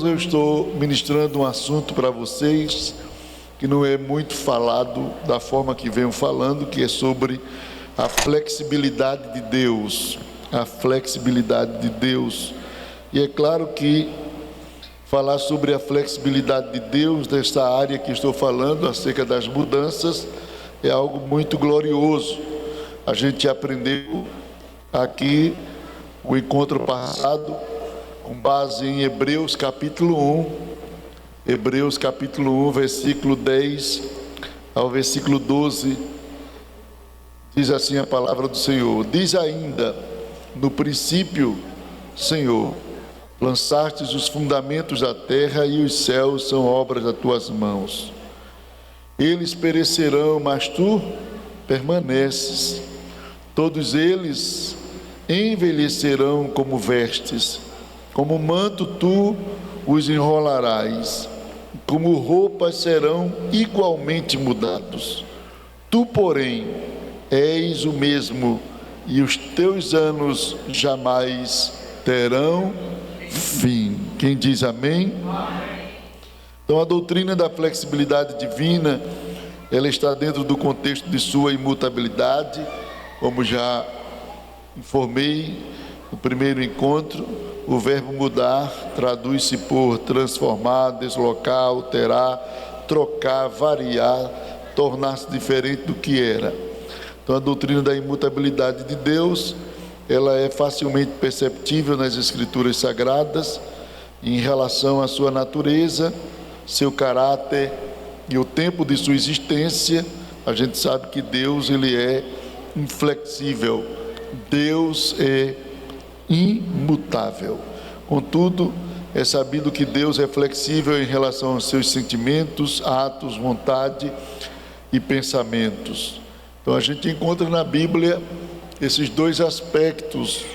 Eu estou ministrando um assunto para vocês que não é muito falado da forma que venho falando, que é sobre a flexibilidade de Deus. A flexibilidade de Deus. E é claro que falar sobre a flexibilidade de Deus, desta área que estou falando, acerca das mudanças, é algo muito glorioso. A gente aprendeu aqui, o encontro passado, com base em Hebreus capítulo 1, Hebreus capítulo 1, versículo 10 ao versículo 12, diz assim a palavra do Senhor: diz ainda, no princípio, Senhor, lançastes os fundamentos da terra e os céus são obras das tuas mãos. Eles perecerão, mas tu permaneces. Todos eles envelhecerão como vestes, como manto tu os enrolarás, como roupas serão igualmente mudados. Tu, porém, és o mesmo, e os teus anos jamais terão fim. Quem diz amém? Então, a doutrina da flexibilidade divina, ela está dentro do contexto de sua imutabilidade, como já informei no primeiro encontro. O verbo mudar traduz-se por transformar, deslocar, alterar, trocar, variar, tornar-se diferente do que era. Então, a doutrina da imutabilidade de Deus, ela é facilmente perceptível nas Escrituras Sagradas, em relação à sua natureza, seu caráter e o tempo de sua existência. A gente sabe que Deus, ele é inflexível, Deus é imutável. Contudo, é sabido que Deus é flexível em relação aos seus sentimentos, atos, vontade e pensamentos. Então, a gente encontra na Bíblia esses dois aspectos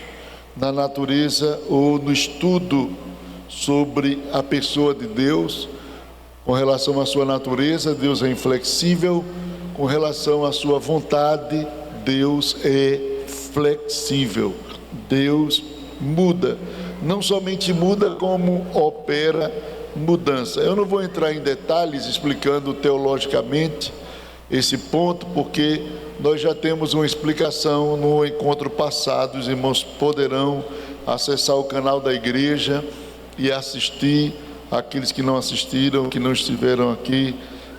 na natureza ou no estudo sobre a pessoa de Deus. Com relação à sua natureza, Deus é inflexível. Com relação à sua vontade, Deus é flexível. Deus muda, não somente muda, como opera mudança. Eu não vou entrar em detalhes explicando teologicamente esse ponto, porque nós já temos uma explicação no encontro passado. Os irmãos poderão acessar o canal da igreja e assistir. Aqueles que não assistiram, que não estiveram aqui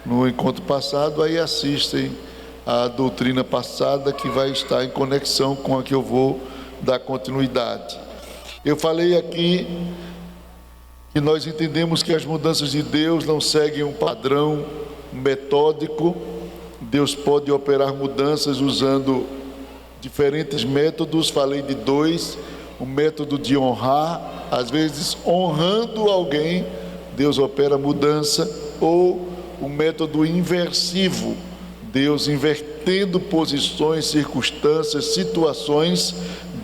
no encontro passado, aí assistem a doutrina passada, que vai estar em conexão com a que eu vou dar continuidade. Eu falei aqui que nós entendemos que as mudanças de Deus não seguem um padrão metódico. Deus pode operar mudanças usando diferentes métodos. Falei de dois: o método de honrar, às vezes honrando alguém, Deus opera mudança, ou o método inversivo, Deus invertendo posições, circunstâncias, situações,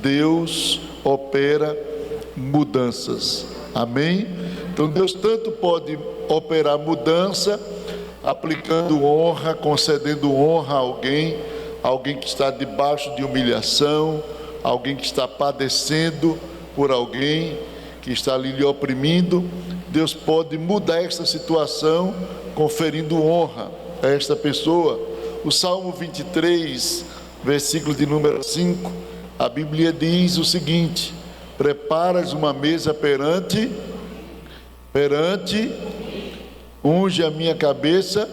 Deus opera mudanças. Amém? Então, Deus tanto pode operar mudança, aplicando honra, concedendo honra a alguém, alguém que está debaixo de humilhação, alguém que está padecendo por alguém que está ali lhe oprimindo. Deus pode mudar esta situação, conferindo honra a esta pessoa. O Salmo 23, versículo de número 5, a Bíblia diz o seguinte: preparas uma mesa perante, unge a minha cabeça,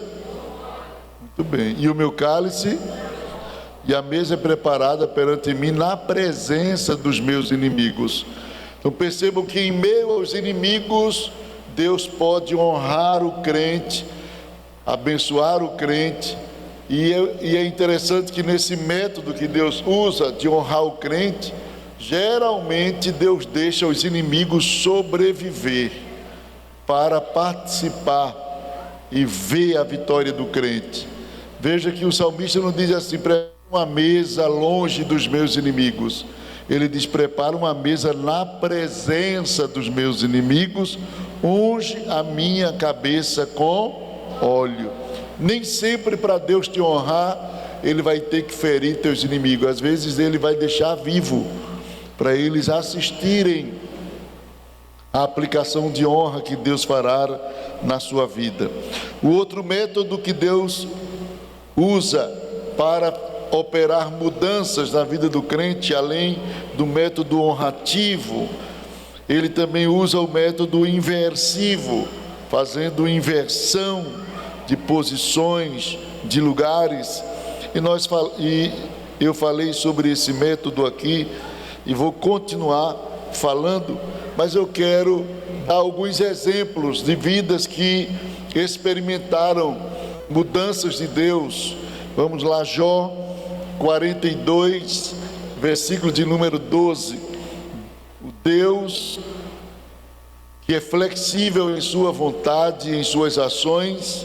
muito bem, e o meu cálice, e a mesa é preparada perante mim na presença dos meus inimigos. Então percebam que em meio aos inimigos, Deus pode honrar o crente, abençoar o crente. E é interessante que nesse método que Deus usa de honrar o crente, geralmente Deus deixa os inimigos sobreviver para participar e ver a vitória do crente. Veja que o salmista não diz assim: prepara uma mesa longe dos meus inimigos. Ele diz: prepara uma mesa na presença dos meus inimigos, unge a minha cabeça com óleo. Nem sempre, para Deus te honrar, Ele vai ter que ferir teus inimigos. Às vezes Ele vai deixar vivo, para eles assistirem a aplicação de honra que Deus fará na sua vida. O outro método que Deus usa para operar mudanças na vida do crente, além do método honrativo, ele também usa o método inversivo, fazendo inversão de posições, de lugares. E eu falei sobre esse método aqui e vou continuar falando, mas eu quero dar alguns exemplos de vidas que experimentaram mudanças de Deus. Vamos lá, Jó 42, versículo de número 12. O Deus que é flexível em sua vontade, em suas ações,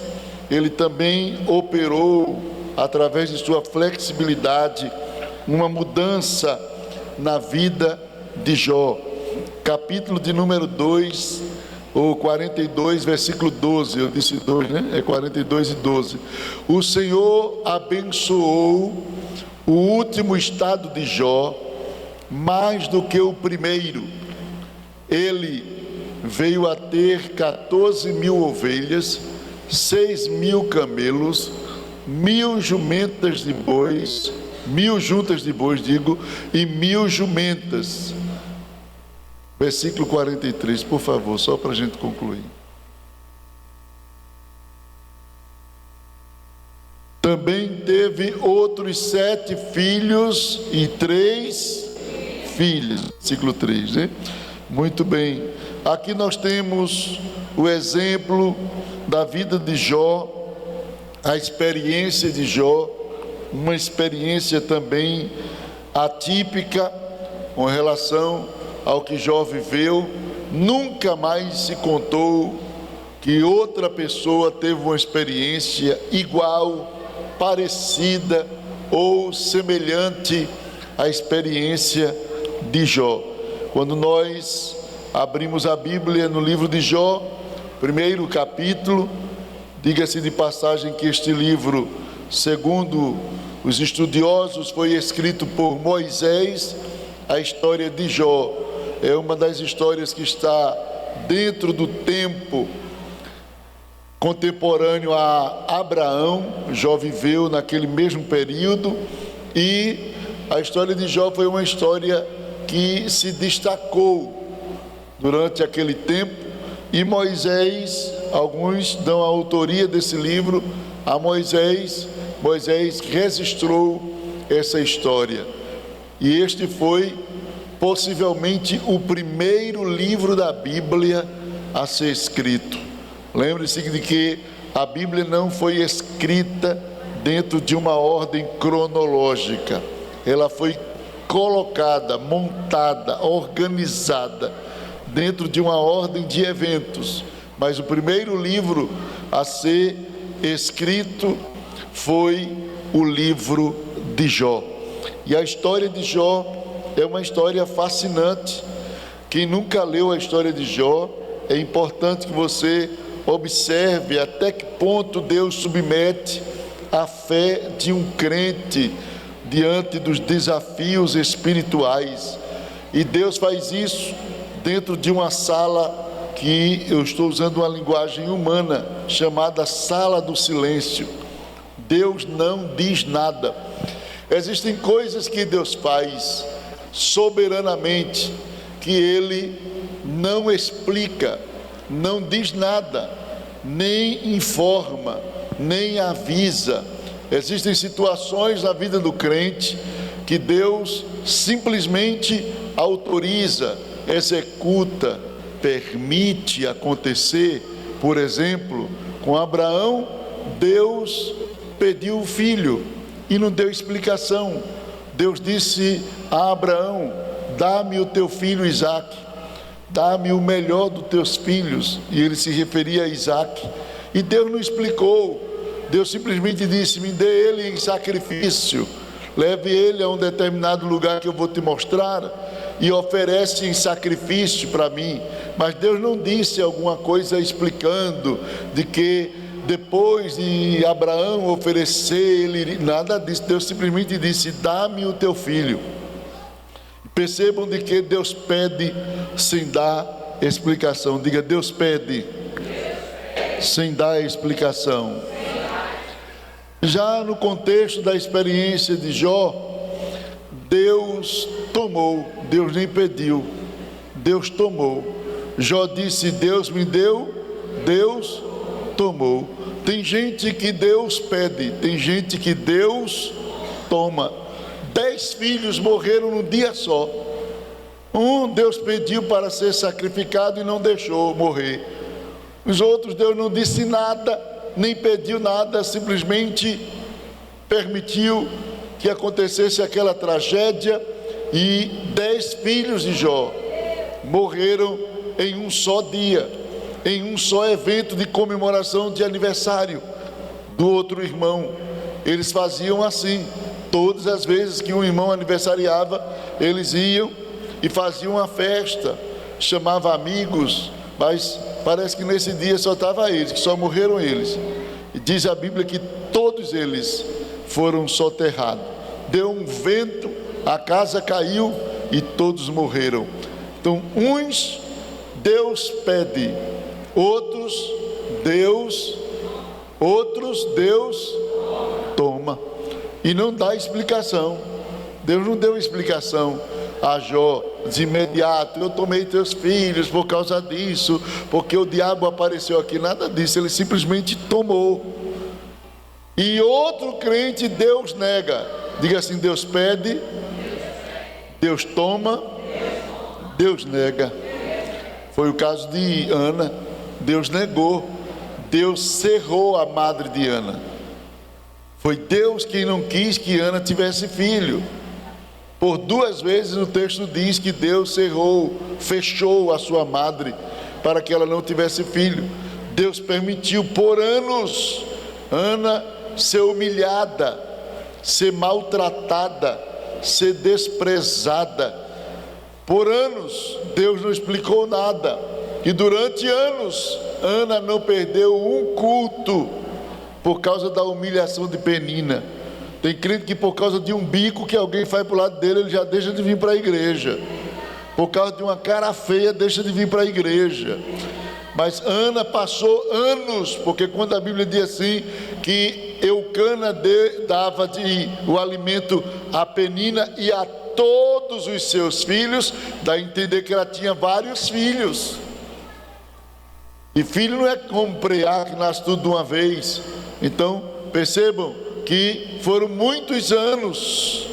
ele também operou através de sua flexibilidade uma mudança na vida de Jó. Capítulo de número 2, ou 42, versículo 12, eu disse 2, né? É 42 e 12. O Senhor abençoou o último estado de Jó mais do que o primeiro. Ele veio a ter 14.000 ovelhas, 6.000 camelos, 1.000 jumentas de bois, 1.000 juntas de bois, e 1.000 jumentas. Versículo 43, por favor, só para a gente concluir. Também teve outros 7 filhos e 3 filhas. Versículo 3, né? Muito bem. Aqui nós temos o exemplo da vida de Jó, a experiência de Jó, uma experiência também atípica com relação ao que Jó viveu. Nunca mais se contou que outra pessoa teve uma experiência igual, parecida ou semelhante à experiência de Jó. Quando nós abrimos a Bíblia no livro de Jó, primeiro capítulo, diga-se de passagem que este livro, segundo os estudiosos, foi escrito por Moisés. A história de Jó é uma das histórias que está dentro do tempo contemporâneo a Abraão. Jó viveu naquele mesmo período e a história de Jó foi uma história que se destacou durante aquele tempo, e Moisés, alguns dão a autoria desse livro a Moisés. Moisés registrou essa história, e este foi possivelmente o primeiro livro da Bíblia a ser escrito. Lembre-se de que a Bíblia não foi escrita dentro de uma ordem cronológica, ela foi colocada, montada, organizada dentro de uma ordem de eventos, mas o primeiro livro a ser escrito foi o livro de Jó. E a história de Jó é uma história fascinante. Quem nunca leu a história de Jó, é importante que você observe até que ponto Deus submete a fé de um crente diante dos desafios espirituais. E Deus faz isso dentro de uma sala que eu estou usando uma linguagem humana, chamada sala do silêncio. Deus não diz nada. Existem coisas que Deus faz soberanamente, que Ele não explica, não diz nada, nem informa, nem avisa. Existem situações na vida do crente que Deus simplesmente autoriza, executa, permite acontecer. Por exemplo, com Abraão, Deus pediu o filho e não deu explicação. Deus disse a Abraão: dá-me o teu filho Isaque, dá-me o melhor dos teus filhos. E ele se referia a Isaque, e Deus não explicou. Deus simplesmente disse: me dê ele em sacrifício, leve ele a um determinado lugar que eu vou te mostrar e oferece em sacrifício para mim. Mas Deus não disse alguma coisa explicando de que depois de Abraão oferecer ele, nada disso. Deus simplesmente disse: dá-me o teu filho. Percebam de que Deus pede sem dar explicação. Diga: Deus pede sem dar explicação. Já no contexto da experiência de Jó, Deus tomou, Deus nem pediu, Deus tomou. Jó disse: Deus me deu, Deus tomou. Tem gente que Deus pede, tem gente que Deus toma. 10 filhos morreram num dia só. Deus pediu para ser sacrificado e não deixou morrer. Os outros, Deus não disse nada, nem pediu nada, simplesmente permitiu que acontecesse aquela tragédia, e 10 filhos de Jó morreram em um só dia, em um só evento de comemoração de aniversário do outro irmão. Eles faziam assim, todas as vezes que um irmão aniversariava, eles iam e faziam uma festa, chamava amigos, mas parece que nesse dia só estava eles, que só morreram eles. E diz a Bíblia que todos eles foram soterrados. Deu um vento, a casa caiu e todos morreram. Então, uns Deus pede, outros Deus toma, e não dá explicação. Deus não deu explicação a Jó de imediato: eu tomei teus filhos por causa disso, porque o diabo apareceu aqui. Nada disso, ele simplesmente tomou. E outro crente Deus nega. Diga assim: Deus pede, Deus toma, Deus nega. Foi o caso de Ana. Deus negou, Deus cerrou a madre de Ana. Foi Deus quem não quis que Ana tivesse filho. Por 2 vezes o texto diz que Deus cerrou, fechou a sua madre para que ela não tivesse filho. Deus permitiu por anos Ana ser humilhada, ser maltratada, ser desprezada. Por anos Deus não explicou nada, e durante anos Ana não perdeu um culto por causa da humilhação de Penina. Tem crente que por causa de um bico que alguém faz para o lado dele, ele já deixa de vir para a igreja. Por causa de uma cara feia, deixa de vir para a igreja. Mas Ana passou anos, porque quando a Bíblia diz assim, que Eucana dava o alimento a Penina e a todos os seus filhos, dá a entender que ela tinha vários filhos. E filho não é como preá, que nasce tudo de uma vez. Então, percebam que foram muitos anos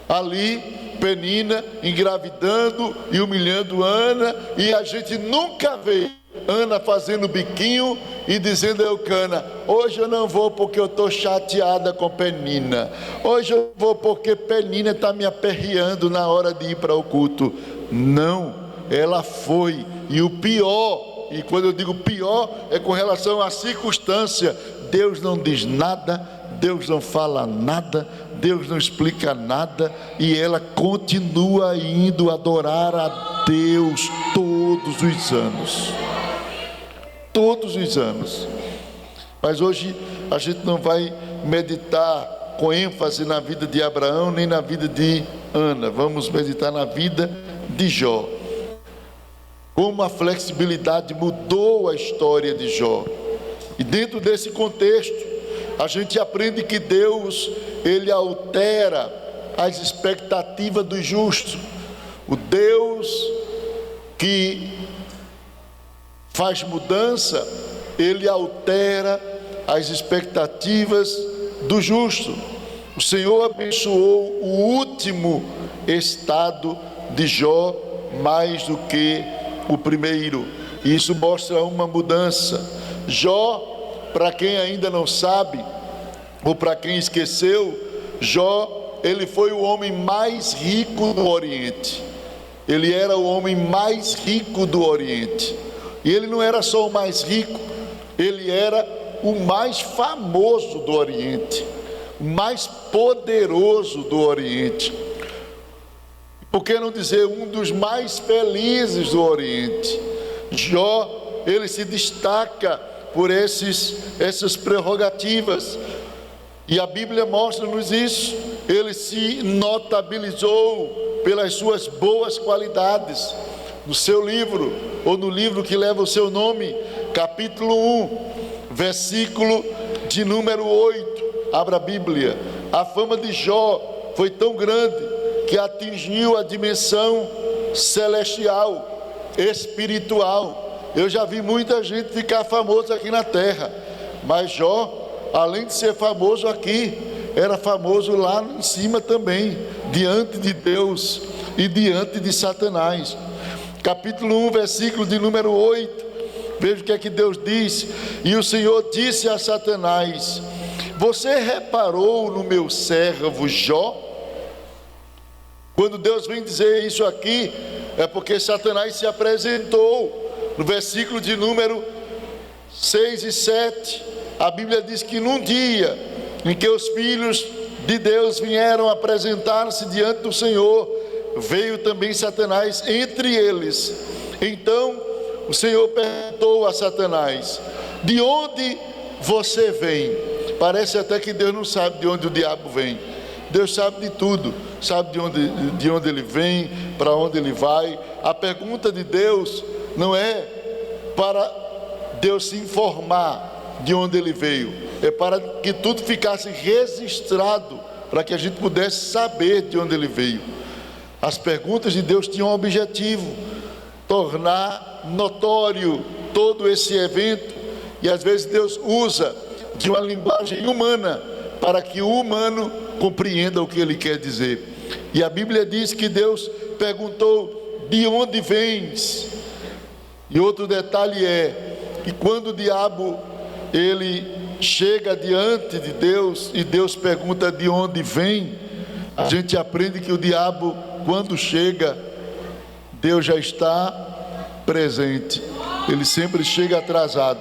ali, Penina engravidando e humilhando Ana, e a gente nunca vê Ana fazendo biquinho e dizendo a Eucana: hoje eu não vou porque eu estou chateada com Penina, hoje eu vou porque Penina está me aperreando na hora de ir para o culto. Não, ela foi. E o pior, e quando eu digo pior, é com relação à circunstância. Deus não diz nada, Deus não fala nada, Deus não explica nada, e ela continua indo adorar a Deus todos os anos. Todos os anos. Mas hoje a gente não vai meditar com ênfase na vida de Abraão, nem na vida de Ana. Vamos meditar na vida de Jó. Como a flexibilidade mudou a história de Jó. E dentro desse contexto, a gente aprende que Deus, Ele altera as expectativas do justo. O Deus que faz mudança, Ele altera as expectativas do justo. O Senhor abençoou o último estado de Jó mais do que o primeiro. E isso mostra uma mudança. Jó, para quem ainda não sabe, ou para quem esqueceu, Jó, ele foi o homem mais rico do Oriente. Ele era o homem mais rico do Oriente. E ele não era só o mais rico, ele era o mais famoso do Oriente, o mais poderoso do Oriente. Por que não dizer um dos mais felizes do Oriente? Jó, ele se destaca por essas prerrogativas. E a Bíblia mostra-nos isso. Ele se notabilizou pelas suas boas qualidades. No seu livro, ou no livro que leva o seu nome, capítulo 1, versículo de número 8. Abra a Bíblia. A fama de Jó foi tão grande que atingiu a dimensão celestial, espiritual. Eu já vi muita gente ficar famoso aqui na terra, mas Jó, além de ser famoso aqui, era famoso lá em cima também, diante de Deus e diante de Satanás. Capítulo 1, versículo de número 8. Veja o que é que Deus diz. E o Senhor disse a Satanás: você reparou no meu servo Jó? Quando Deus vem dizer isso aqui, é porque Satanás se apresentou. No versículo de número 6 e 7, a Bíblia diz que num dia em que os filhos de Deus vieram apresentar-se diante do Senhor, veio também Satanás entre eles. Então o Senhor perguntou a Satanás: de onde você vem? Parece até que Deus não sabe de onde o diabo vem. Deus sabe de tudo, sabe de onde ele vem, para onde ele vai. A pergunta de Deus não é para Deus se informar de onde ele veio, é para que tudo ficasse registrado, para que a gente pudesse saber de onde ele veio. As perguntas de Deus tinham um objetivo: tornar notório todo esse evento. E às vezes Deus usa de uma linguagem humana para que o humano compreenda o que ele quer dizer. E a Bíblia diz que Deus perguntou: de onde vens? E outro detalhe é que quando o diabo ele chega diante de Deus e Deus pergunta de onde vem, a gente aprende que o diabo, quando chega, Deus já está presente. Ele sempre chega atrasado.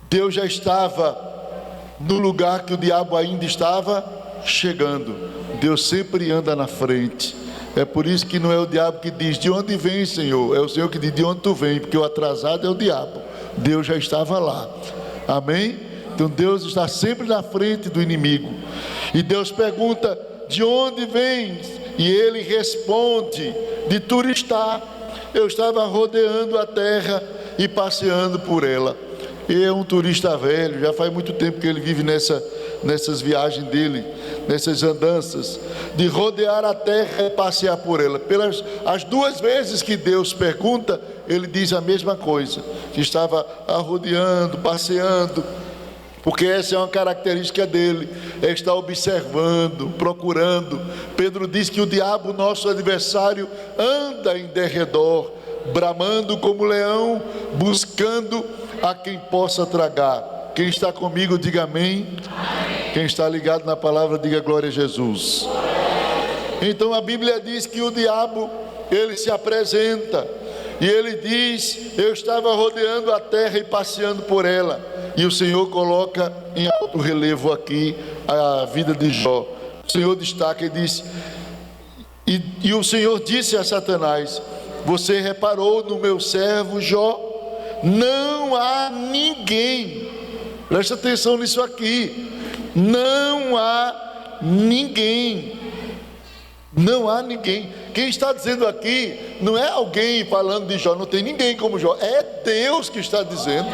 Deus já estava no lugar que o diabo ainda estava chegando. Deus sempre anda na frente. É por isso que não é o diabo que diz: de onde vem, Senhor? É o Senhor que diz: de onde tu vem? Porque o atrasado é o diabo. Deus já estava lá. Amém? Então Deus está sempre na frente do inimigo. E Deus pergunta: de onde vens? E ele responde: de Turistá. Eu estava rodeando a terra e passeando por ela. Ele é um turista velho, já faz muito tempo que ele vive nessas viagens dele, nessas andanças, de rodear a terra e passear por ela. As duas vezes que Deus pergunta, ele diz a mesma coisa, que estava rodeando, passeando, porque essa é uma característica dele, é estar observando, procurando. Pedro diz que o diabo, nosso adversário, anda em derredor, bramando como leão, buscando a quem possa tragar. Quem está comigo, diga amém. Amém. Quem está ligado na palavra, diga glória a Jesus. Então a Bíblia diz que o diabo, ele se apresenta e ele diz: eu estava rodeando a terra e passeando por ela. E o Senhor coloca em alto relevo aqui a vida de Jó. O Senhor destaca e diz: e o Senhor disse a Satanás: você reparou no meu servo Jó? Não há ninguém, presta atenção nisso aqui, não há ninguém, não há ninguém. Quem está dizendo aqui não é alguém falando de Jó, não tem ninguém como Jó, é Deus que está dizendo.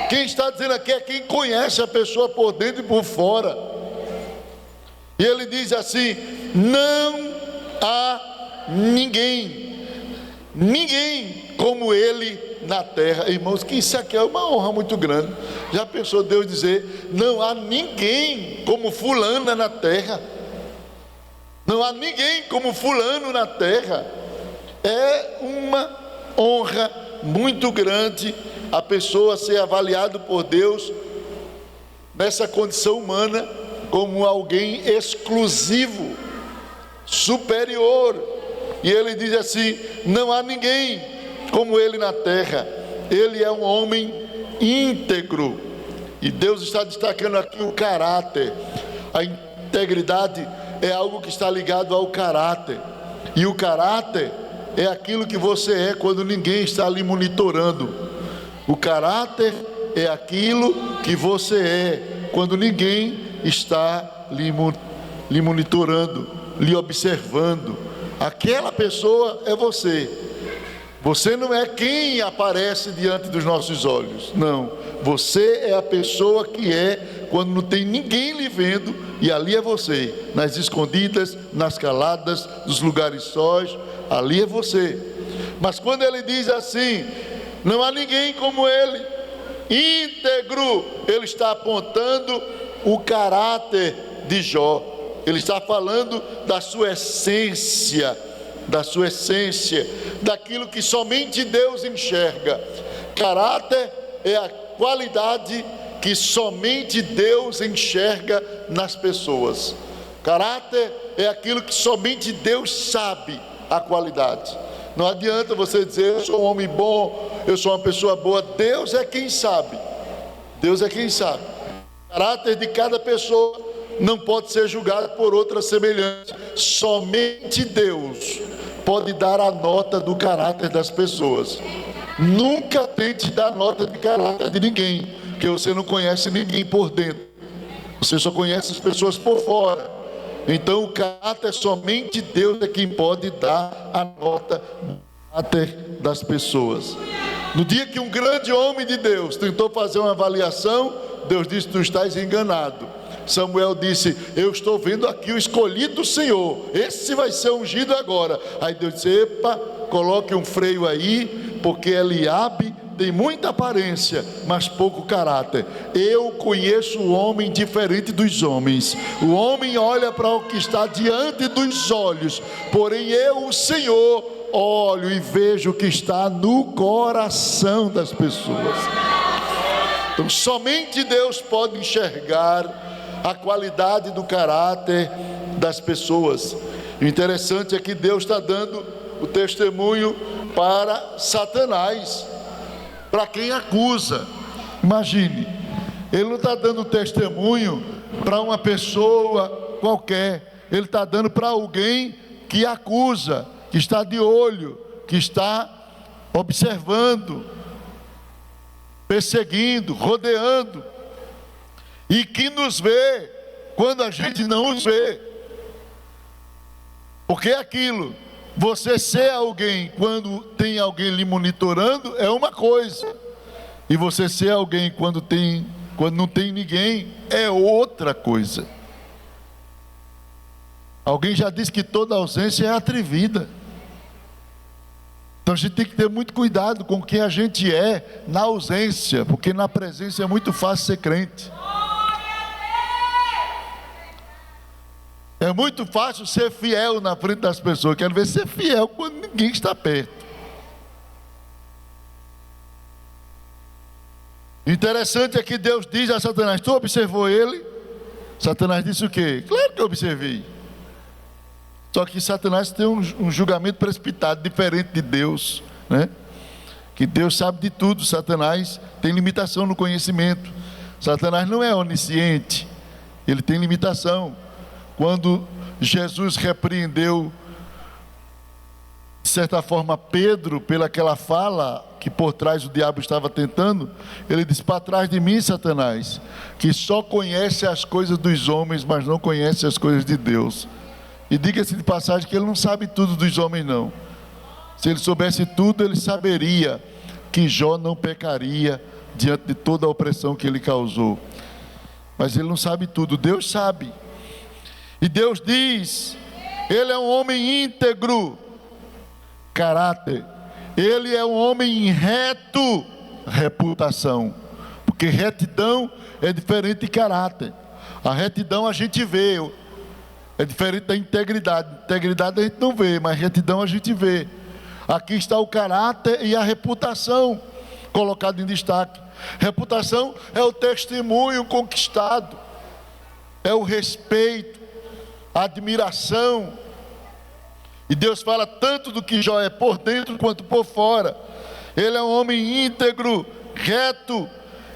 Quem está dizendo aqui é quem conhece a pessoa por dentro e por fora. E ele diz assim: não há ninguém como ele na terra. Irmãos, que isso aqui é uma honra muito grande. Já pensou Deus dizer: não há ninguém como fulana na terra? Não há ninguém como fulano na terra. É uma honra muito grande a pessoa ser avaliado por Deus nessa condição humana como alguém exclusivo, superior. E ele diz assim: não há ninguém como ele na terra. Ele é um homem íntegro. E Deus está destacando aqui o caráter. A integridade é algo que está ligado ao caráter. E o caráter é aquilo que você é quando ninguém está lhe monitorando. O caráter é aquilo que você é quando ninguém está lhe monitorando, lhe observando. Aquela pessoa é você. Você não é quem aparece diante dos nossos olhos. Não. Você é a pessoa que é quando não tem ninguém lhe vendo, e ali é você. Nas escondidas, nas caladas, nos lugares sós, ali é você. Mas quando ele diz assim, não há ninguém como ele, íntegro, ele está apontando o caráter de Jó. Ele está falando da sua essência, daquilo que somente Deus enxerga. Caráter é a qualidade que somente Deus enxerga nas pessoas. Caráter é aquilo que somente Deus sabe a qualidade. Não adianta você dizer, eu sou um homem bom, eu sou uma pessoa boa. Deus é quem sabe. Deus é quem sabe. O caráter de cada pessoa não pode ser julgado por outra semelhante. Somente Deus pode dar a nota do caráter das pessoas. Nunca tente dar nota de caráter de ninguém, porque você não conhece ninguém por dentro. Você só conhece as pessoas por fora. Então o caráter, somente Deus é quem pode dar a nota do caráter das pessoas. No dia que um grande homem de Deus tentou fazer uma avaliação, Deus disse, tu estás enganado. Samuel disse, eu estou vendo aqui o escolhido do Senhor, esse vai ser ungido agora. Aí Deus disse, epa, coloque um freio aí, porque Eliabe tem muita aparência, mas pouco caráter. Eu conheço o homem diferente dos homens. O homem olha para o que está diante dos olhos, porém eu, o Senhor, olho e vejo o que está no coração das pessoas. Então somente Deus pode enxergar a qualidade do caráter das pessoas. O interessante é que Deus está dando o testemunho para Satanás, para quem acusa. Imagine, ele não está dando testemunho para uma pessoa qualquer, ele está dando para alguém que acusa, que está de olho, que está observando, perseguindo, rodeando, e que nos vê quando a gente não os vê. Porque aquilo, você ser alguém quando tem alguém lhe monitorando é uma coisa, e você ser alguém quando não tem ninguém é outra coisa. Alguém já disse que toda ausência é atrevida. Então a gente tem que ter muito cuidado com o que a gente é na ausência, porque na presença é muito fácil ser crente. É muito fácil ser fiel na frente das pessoas. Quero ver ser fiel quando ninguém está perto. Interessante é que Deus diz a Satanás, tu observou ele? Satanás disse o quê? Claro que eu observei. Só que Satanás tem um julgamento precipitado, diferente de Deus, né? Que Deus sabe de tudo. Satanás tem limitação no conhecimento. Satanás não é onisciente, ele tem limitação. Quando Jesus repreendeu, de certa forma, Pedro, pelaquela fala que por trás o diabo estava tentando, ele disse, para trás de mim, Satanás, que só conhece as coisas dos homens, mas não conhece as coisas de Deus. E diga-se de passagem que ele não sabe tudo dos homens, não. Se ele soubesse tudo, ele saberia que Jó não pecaria diante de toda a opressão que ele causou. Mas ele não sabe tudo, Deus sabe. E Deus diz, ele é um homem íntegro, caráter. Ele é um homem reto, reputação. Porque retidão é diferente de caráter. A retidão a gente vê, é diferente da integridade. Integridade a gente não vê, mas retidão a gente vê. Aqui está o caráter e a reputação colocado em destaque. Reputação é o testemunho conquistado, é o respeito, a admiração. E Deus fala tanto do que Jó é por dentro quanto por fora. Ele é um homem íntegro, reto,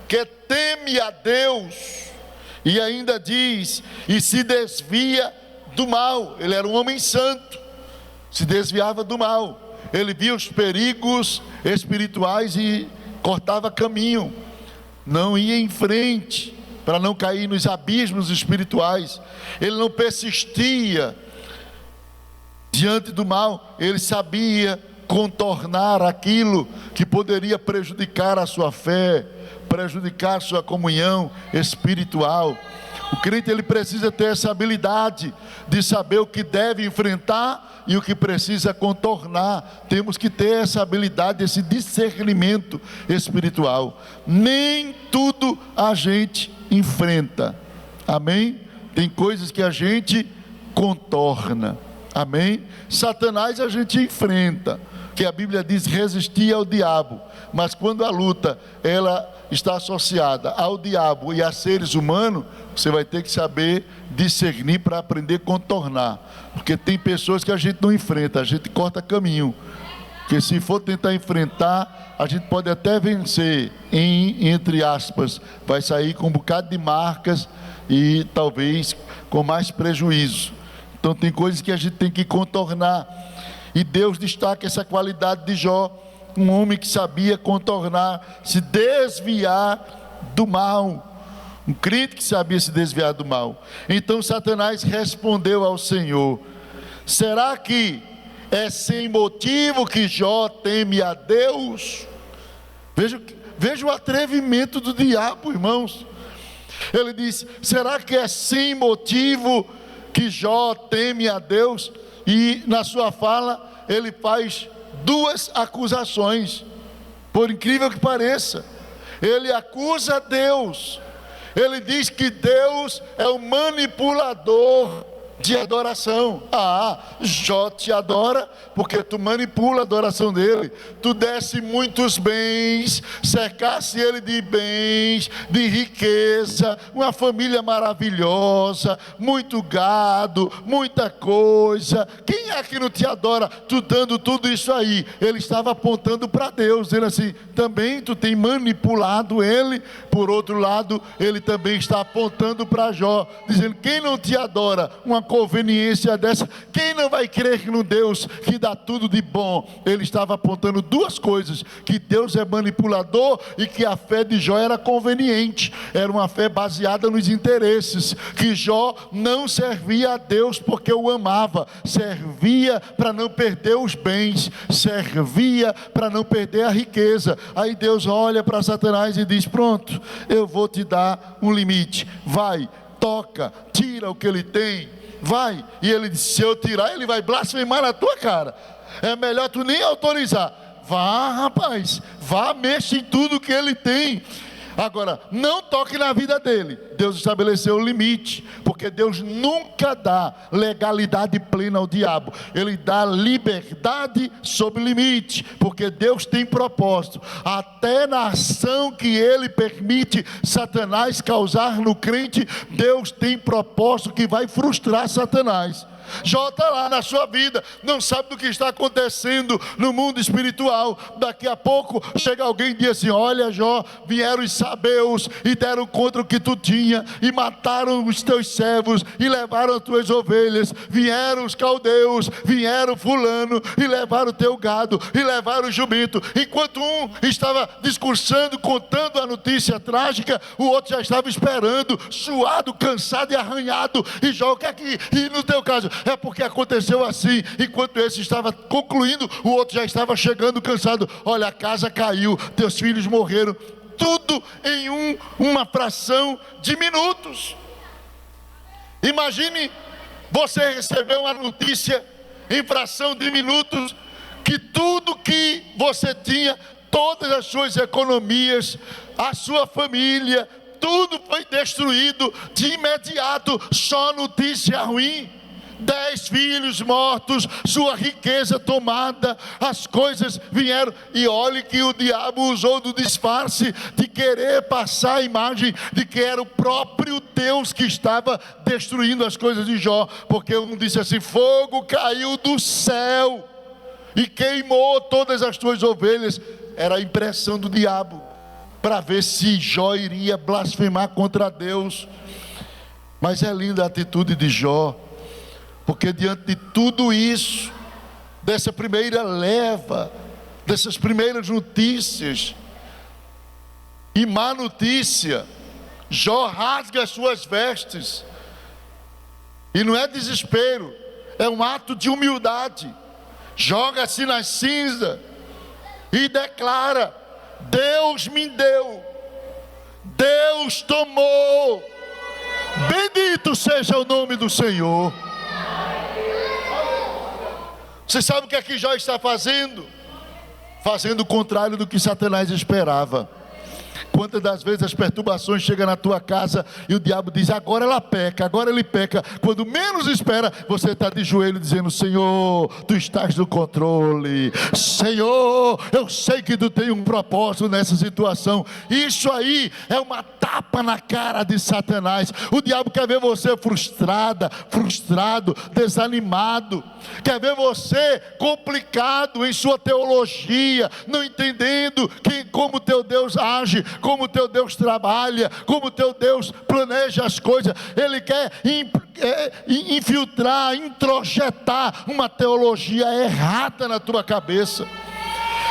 que teme a Deus. E ainda diz, e se desvia do mal. Ele era um homem santo, se desviava do mal. Ele via os perigos espirituais e cortava caminho. Não ia em frente para não cair nos abismos espirituais. Ele não persistia Diante do mal, ele sabia contornar aquilo que poderia prejudicar a sua fé, prejudicar a sua comunhão espiritual. O crente, ele precisa ter essa habilidade de saber o que deve enfrentar e o que precisa contornar. Temos que ter essa habilidade, esse discernimento espiritual. Nem tudo a gente enfrenta, amém? Tem coisas que a gente contorna, amém? Satanás a gente enfrenta, que a Bíblia diz resistir ao diabo, mas quando a luta ela está associada ao diabo e a seres humanos, você vai ter que saber discernir para aprender a contornar, porque tem pessoas que a gente não enfrenta, a gente corta caminho, porque se for tentar enfrentar, a gente pode até vencer, entre aspas, vai sair com um bocado de marcas e talvez com mais prejuízo. Então tem coisas que a gente tem que contornar, e Deus destaca essa qualidade de Jó, um homem que sabia contornar, se desviar do mal, um crente que sabia se desviar do mal. Então Satanás respondeu ao Senhor: será que é sem motivo que Jó teme a Deus? Veja o atrevimento do diabo, irmãos. Ele diz: será que é sem motivo que Jó teme a Deus? E na sua fala ele faz duas acusações, por incrível que pareça. Ele acusa Deus, ele diz que Deus é o manipulador de adoração. Jó te adora porque tu manipula a adoração dele. Tu desse muitos bens, cercasse ele de bens, de riqueza, uma família maravilhosa, muito gado, muita coisa. Quem é que não te adora tu dando tudo isso aí? Ele estava apontando para Deus, dizendo assim: também tu tem manipulado ele. Por outro lado, ele também está apontando para Jó, dizendo: quem não te adora, uma conveniência dessa, quem não vai crer no Deus que dá tudo de bom? Ele estava apontando duas coisas: que Deus é manipulador e que a fé de Jó era conveniente, era uma fé baseada nos interesses, que Jó não servia a Deus porque o amava, servia para não perder os bens, servia para não perder a riqueza. Aí Deus olha para Satanás e diz: pronto, eu vou te dar um limite, vai, toca, tira o que ele tem, vai. E ele disse: se eu tirar, ele vai blasfemar na tua cara, é melhor tu nem autorizar. Vá, rapaz, vá, mexa em tudo que ele tem, agora não toque na vida dele. Deus estabeleceu o limite, porque Deus nunca dá legalidade plena ao diabo, ele dá liberdade sob limite, porque Deus tem propósito. Até na ação que ele permite Satanás causar no crente, Deus tem propósito que vai frustrar Satanás. Jó está lá na sua vida, não sabe do que está acontecendo no mundo espiritual. Daqui a pouco chega alguém e diz assim: olha Jó, vieram os sabeus e deram contra o que tu tinha, e mataram os teus servos, e levaram as tuas ovelhas. Vieram os caldeus, vieram fulano, e levaram o teu gado, e levaram o jumento. Enquanto um estava discursando, contando a notícia trágica, o outro já estava esperando, suado, cansado e arranhado. E Jó, o que é que, e no teu caso, é porque aconteceu assim. Enquanto esse estava concluindo, o outro já estava chegando cansado. Olha, a casa caiu, teus filhos morreram. Tudo em uma fração de minutos. Imagine você receber uma notícia em fração de minutos, que tudo que você tinha, todas as suas economias, a sua família, tudo foi destruído de imediato. Só notícia ruim. 10 filhos mortos, sua riqueza tomada, as coisas vieram. E olhe que o diabo usou do disfarce de querer passar a imagem de que era o próprio Deus que estava destruindo as coisas de Jó, porque um disse assim: fogo caiu do céu e queimou todas as tuas ovelhas. Era a impressão do diabo para ver se Jó iria blasfemar contra Deus. Mas é linda a atitude de Jó, porque diante de tudo isso, dessa primeira leva, dessas primeiras notícias e má notícia, Jó rasga as suas vestes, e não é desespero, é um ato de humildade. Joga-se nas cinzas e declara: Deus me deu, Deus tomou, bendito seja o nome do Senhor. Você sabe o que é que Jó está fazendo? Fazendo o contrário do que Satanás esperava. Quantas das vezes as perturbações chegam na tua casa e o diabo diz: agora ela peca, agora ele peca. Quando menos espera, você está de joelho dizendo: Senhor, tu estás no controle. Senhor, eu sei que tu tem um propósito nessa situação. Isso aí é uma tapa na cara de Satanás. O diabo quer ver você frustrado, desanimado. Quer ver você complicado em sua teologia, não entendendo como teu Deus age, como teu Deus trabalha, como teu Deus planeja as coisas. Ele quer infiltrar, introjetar uma teologia errada na tua cabeça.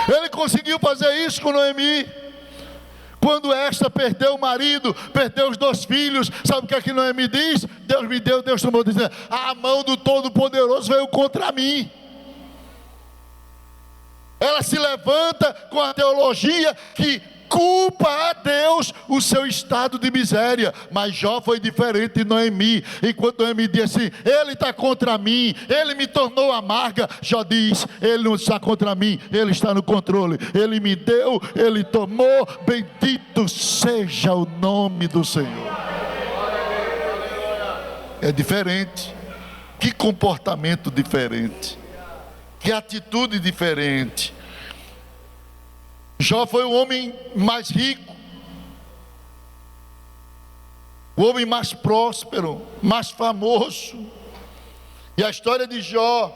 Ele conseguiu fazer isso com Noemi. Quando esta perdeu o marido, perdeu os 2 filhos, sabe o que é que Noemi diz? Deus me deu, Deus tomou, dizendo: a mão do Todo-Poderoso veio contra mim. Ela se levanta com a teologia que culpa a Deus o seu estado de miséria. Mas Jó foi diferente de Noemi. Enquanto Noemi disse: ele está contra mim, ele me tornou amarga, Jó diz: ele não está contra mim, ele está no controle. Ele me deu, ele tomou, bendito seja o nome do Senhor. É diferente. Que comportamento diferente, que atitude diferente. Jó foi o homem mais rico, o homem mais próspero, mais famoso. E a história de Jó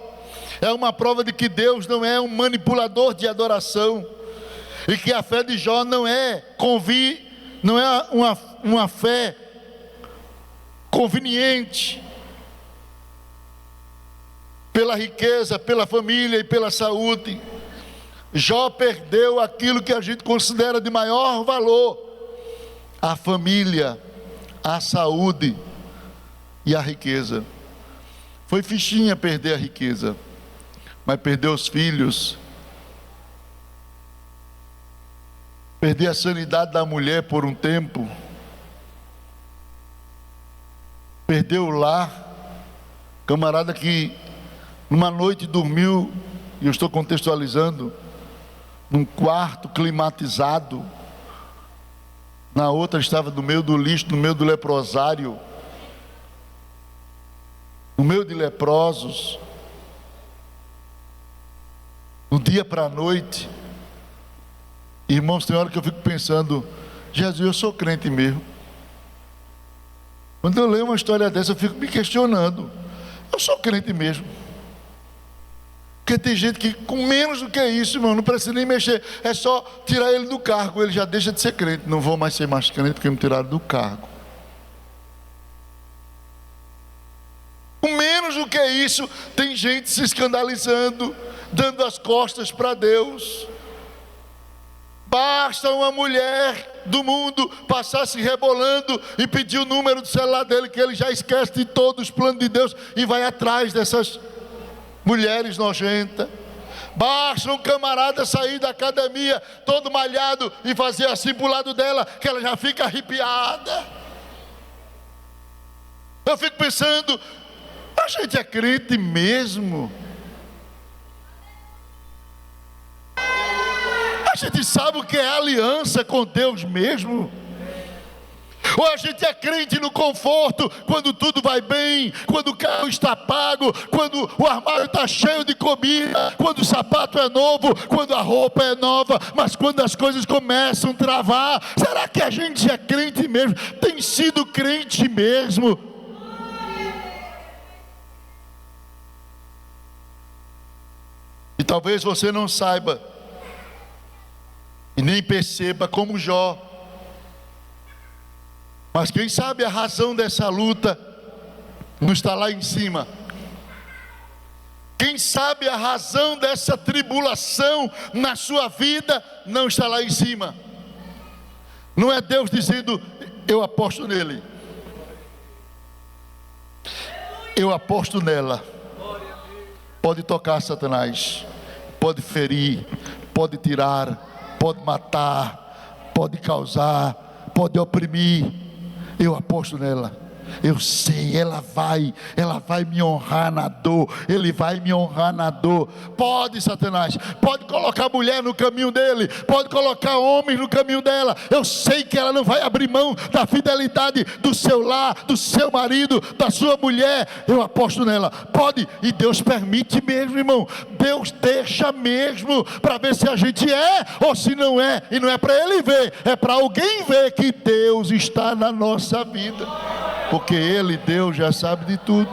é uma prova de que Deus não é um manipulador de adoração, e que a fé de Jó não é uma fé conveniente pela riqueza, pela família e pela saúde. Jó perdeu aquilo que a gente considera de maior valor: a família, a saúde e a riqueza. Foi fichinha perder a riqueza, mas perder os filhos, perder a sanidade da mulher por um tempo, perder o lar. Camarada que numa noite dormiu, e eu estou contextualizando, num quarto climatizado, na outra estava no meio do lixo, no meio do leprosário, no meio de leprosos, do dia para a noite. Irmãos, tem hora que eu fico pensando: Jesus, eu sou crente mesmo. Quando eu leio uma história dessa, eu fico me questionando: eu sou crente mesmo? Porque tem gente que com menos do que isso, irmão, não precisa nem mexer, é só tirar ele do cargo, ele já deixa de ser crente. Não vou mais ser mais crente porque me tiraram do cargo. Com menos do que isso, tem gente se escandalizando, dando as costas para Deus. Basta uma mulher do mundo passar se rebolando e pedir o número do celular dele, que ele já esquece de todos os planos de Deus e vai atrás dessas mulheres nojentas. Basta um camarada sair da academia todo malhado e fazer assim pro lado dela, que ela já fica arrepiada. Eu fico pensando: a gente é crente mesmo? A gente sabe o que é aliança com Deus mesmo? Ou a gente é crente no conforto, quando tudo vai bem, quando o carro está pago, quando o armário está cheio de comida, quando o sapato é novo, quando a roupa é nova, mas quando as coisas começam a travar, será que a gente é crente mesmo? Tem sido crente mesmo? E talvez você não saiba e nem perceba como Jó. Mas quem sabe a razão dessa luta não está lá em cima. Quem sabe a razão dessa tribulação na sua vida não está lá em cima. Não é Deus dizendo: eu aposto nele, eu aposto nela. pode tocar Satanás, pode ferir, pode tirar, pode matar, pode causar, pode oprimir. Eu aposto nela. Eu sei, ela vai me honrar na dor, ele vai me honrar na dor. Pode, Satanás, pode colocar mulher no caminho dele, pode colocar homens no caminho dela. Eu sei que ela não vai abrir mão da fidelidade do seu lar, do seu marido, da sua mulher. Eu aposto nela. Pode, e Deus permite mesmo, irmão. Deus deixa mesmo, para ver se a gente é ou se não é. E não é para ele ver, é para alguém ver que Deus está na nossa vida. Porque Ele, Deus, já sabe de tudo.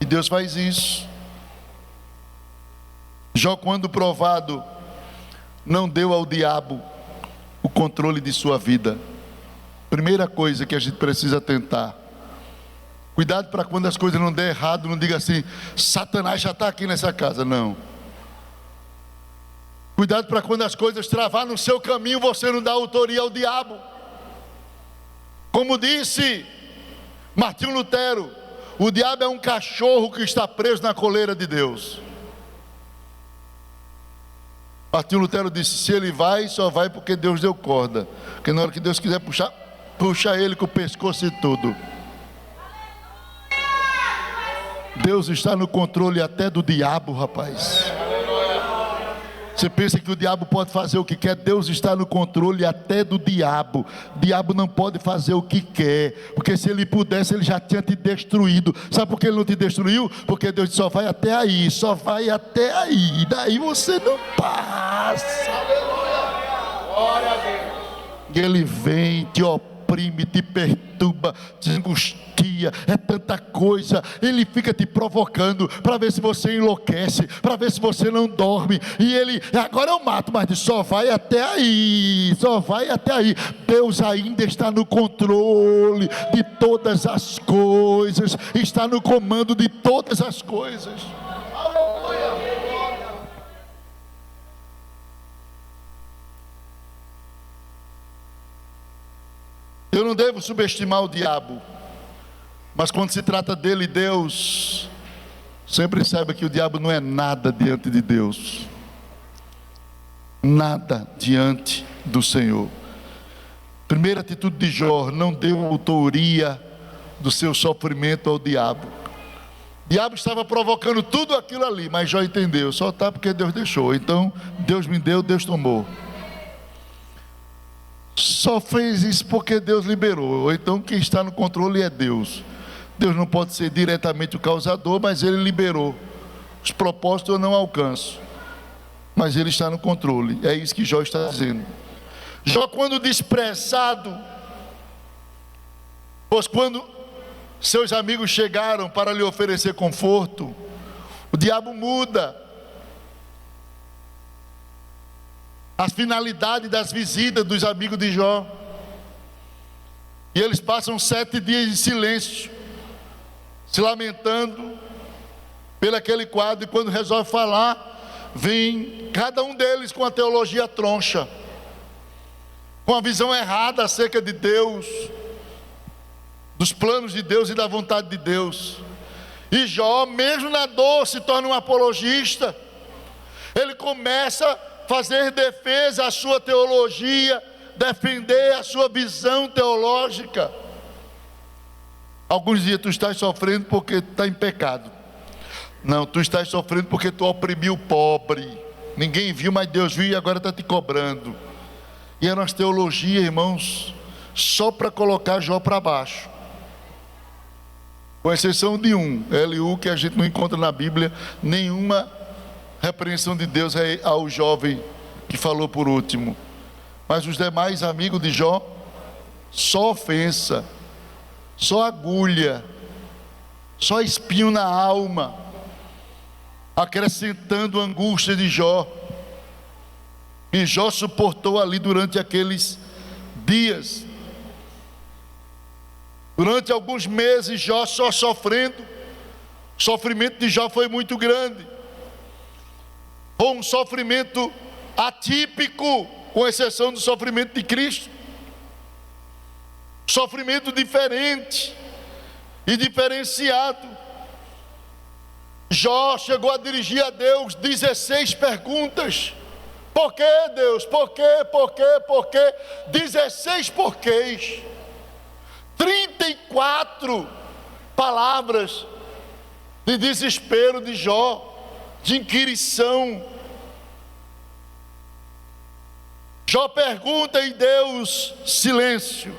E Deus faz isso. Jó, quando provado, não deu ao diabo o controle de sua vida. Primeira coisa que a gente precisa tentar. Cuidado para quando as coisas não der errado, não diga assim: Satanás já está aqui nessa casa. Não. Cuidado para quando as coisas travar no seu caminho, você não dá autoria ao diabo. Como disse Martinho Lutero, o diabo é um cachorro que está preso na coleira de Deus. Martinho Lutero disse: se ele vai, só vai porque Deus deu corda. Porque na hora que Deus quiser puxar, puxa ele com o pescoço e tudo. Deus está no controle até do diabo, rapaz. Você pensa que o diabo pode fazer o que quer? Deus está no controle até do diabo. O diabo não pode fazer o que quer, porque se ele pudesse, ele já tinha te destruído. Sabe por que ele não te destruiu? Porque Deus só vai até aí, só vai até aí. E daí você não passa. Glória a Deus. Ele vem, te oprime, te perturba, te angustia. É tanta coisa. Ele fica te provocando para ver se você enlouquece, para ver se você não dorme. E ele, agora eu mato, mas só vai até aí, só vai até aí. Deus ainda está no controle de todas as coisas, está no comando de todas as coisas. Eu não devo subestimar o diabo, mas quando se trata dele, Deus, sempre saiba que o diabo não é nada diante de Deus, nada diante do Senhor. Primeira atitude de Jó: não deu autoria do seu sofrimento ao diabo. O diabo estava provocando tudo aquilo ali, mas Jó entendeu: só está porque Deus deixou. Então Deus me deu, Deus tomou. Só fez isso porque Deus liberou. Ou então quem está no controle é Deus. Deus não pode ser diretamente o causador, mas Ele liberou. Os propósitos eu não alcanço, mas Ele está no controle. É isso que Jó está dizendo. Jó, quando desprezado, pois quando seus amigos chegaram para lhe oferecer conforto, o diabo muda as finalidades das visitas dos amigos de Jó. E eles passam 7 dias em silêncio, se lamentando pelo aquele quadro. E quando resolve falar, vem cada um deles com a teologia troncha, com a visão errada acerca de Deus, dos planos de Deus e da vontade de Deus. E Jó, mesmo na dor, se torna um apologista. Ele começa a fazer defesa à sua teologia, defender a sua visão teológica. Alguns dias tu estás sofrendo porque está em pecado. Não, tu estás sofrendo porque tu oprimiu o pobre. Ninguém viu, mas Deus viu e agora está te cobrando. E eram as teologias, irmãos, só para colocar Jó para baixo. Com exceção de um, Eliú, que a gente não encontra na Bíblia nenhuma repreensão de Deus ao jovem que falou por último. Mas os demais amigos de Jó, só ofensa, só agulha, só espinho na alma, acrescentando a angústia de Jó. E Jó suportou ali durante aqueles dias, durante alguns meses, Jó só sofrendo. O sofrimento de Jó foi muito grande. Foi um sofrimento atípico, com exceção do sofrimento de Cristo. Sofrimento diferente e diferenciado. Jó chegou a dirigir a Deus 16 perguntas. Por que, Deus? Por quê? Por quê? Por quê? 16 porquês. 34 palavras de desespero de Jó, de inquirição. Jó pergunta e Deus, silêncio.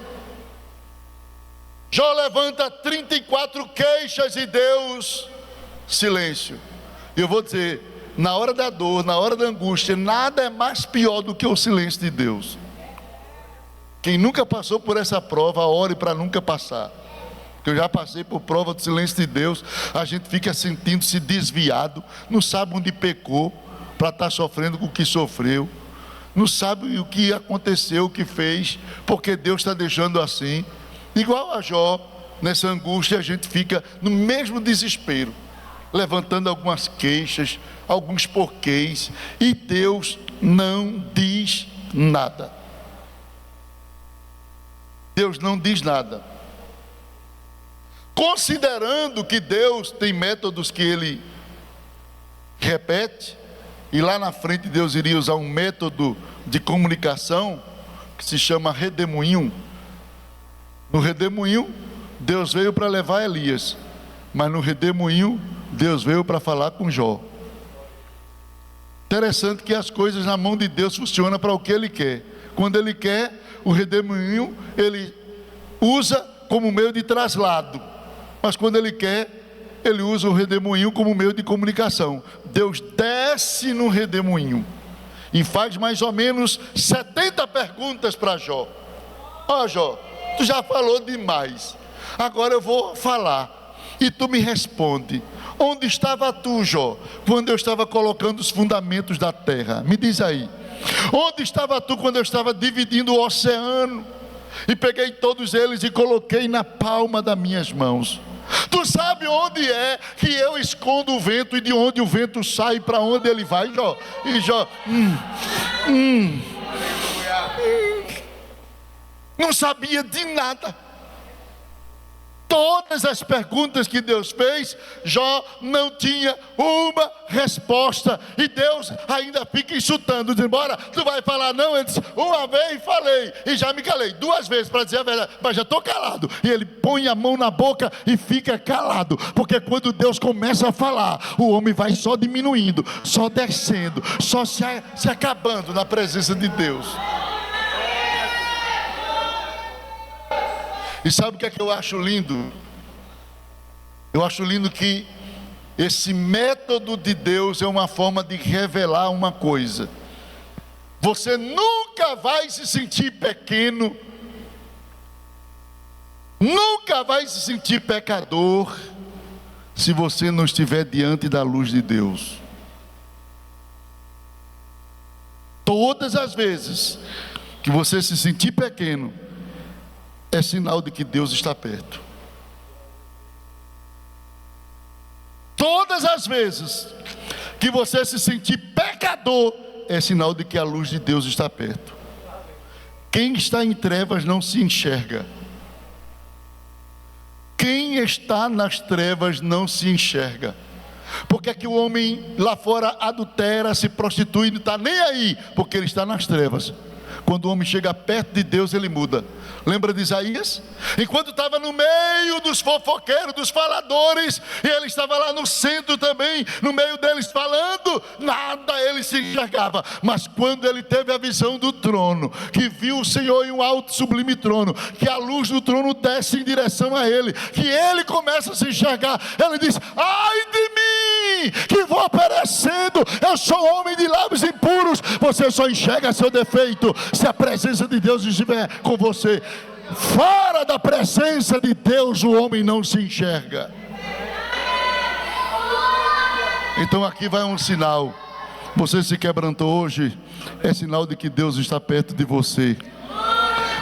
Jó levanta 34 queixas e Deus, silêncio. E eu vou dizer, na hora da dor, na hora da angústia, nada é mais pior do que o silêncio de Deus. Quem nunca passou por essa prova, ore para nunca passar. Porque eu já passei por prova do silêncio de Deus. A gente fica sentindo-se desviado, não sabe onde pecou para estar sofrendo com o que sofreu, não sabe o que aconteceu, o que fez, porque Deus está deixando assim. Igual a Jó, nessa angústia a gente fica no mesmo desespero, levantando algumas queixas, alguns porquês, e Deus não diz nada. Deus não diz nada. Considerando que Deus tem métodos que Ele repete, e lá na frente Deus iria usar um método de comunicação, que se chama redemoinho. No redemoinho, Deus veio para levar Elias, mas no redemoinho, Deus veio para falar com Jó. Interessante que as coisas na mão de Deus funcionam para o que Ele quer. Quando Ele quer, o redemoinho Ele usa como meio de traslado, mas quando Ele quer, Ele usa o redemoinho como meio de comunicação. Deus desce no redemoinho e faz mais ou menos 70 perguntas para Jó. Ó Jó, tu já falou demais, agora eu vou falar e tu me responde. Onde estava tu, Jó, quando eu estava colocando os fundamentos da terra? Me diz aí. Onde estava tu quando eu estava dividindo o oceano e peguei todos eles e coloquei na palma das minhas mãos? Tu sabe onde é que eu escondo o vento e de onde o vento sai, para onde ele vai, Jó? E Jó não sabia de nada. Todas as perguntas que Deus fez, Jó não tinha uma resposta. E Deus ainda fica insultando, dizendo, embora tu vai falar não? Ele disse, uma vez falei e já me calei, 2 vezes para dizer a verdade, mas já estou calado. E ele põe a mão na boca e fica calado, porque quando Deus começa a falar, o homem vai só diminuindo, só descendo, só se acabando na presença de Deus. E sabe o que é que eu acho lindo? Eu acho lindo que esse método de Deus é uma forma de revelar uma coisa. Você nunca vai se sentir pequeno, nunca vai se sentir pecador, se você não estiver diante da luz de Deus. Todas as vezes que você se sentir pequeno, é sinal de que Deus está perto. Todas as vezes que você se sentir pecador, é sinal de que a luz de Deus está perto. Quem está em trevas não se enxerga. Quem está nas trevas não se enxerga. Porque é que o homem lá fora adultera, se prostitui e não está nem aí, porque ele está nas trevas. Quando o homem chega perto de Deus, ele muda. Lembra de Isaías? Enquanto estava no meio dos fofoqueiros, dos faladores, e ele estava lá no centro também, no meio deles falando, nada ele se enxergava. Mas quando ele teve a visão do trono, que viu o Senhor em um alto sublime trono, que a luz do trono desce em direção a ele, que ele começa a se enxergar, ele diz, ai de mim, que vou perecendo, eu sou homem de lábios impuros. Você só enxerga seu defeito se a presença de Deus estiver com você. Fora da presença de Deus, o homem não se enxerga. Então aqui vai um sinal. Você se quebrantou hoje, é sinal de que Deus está perto de você.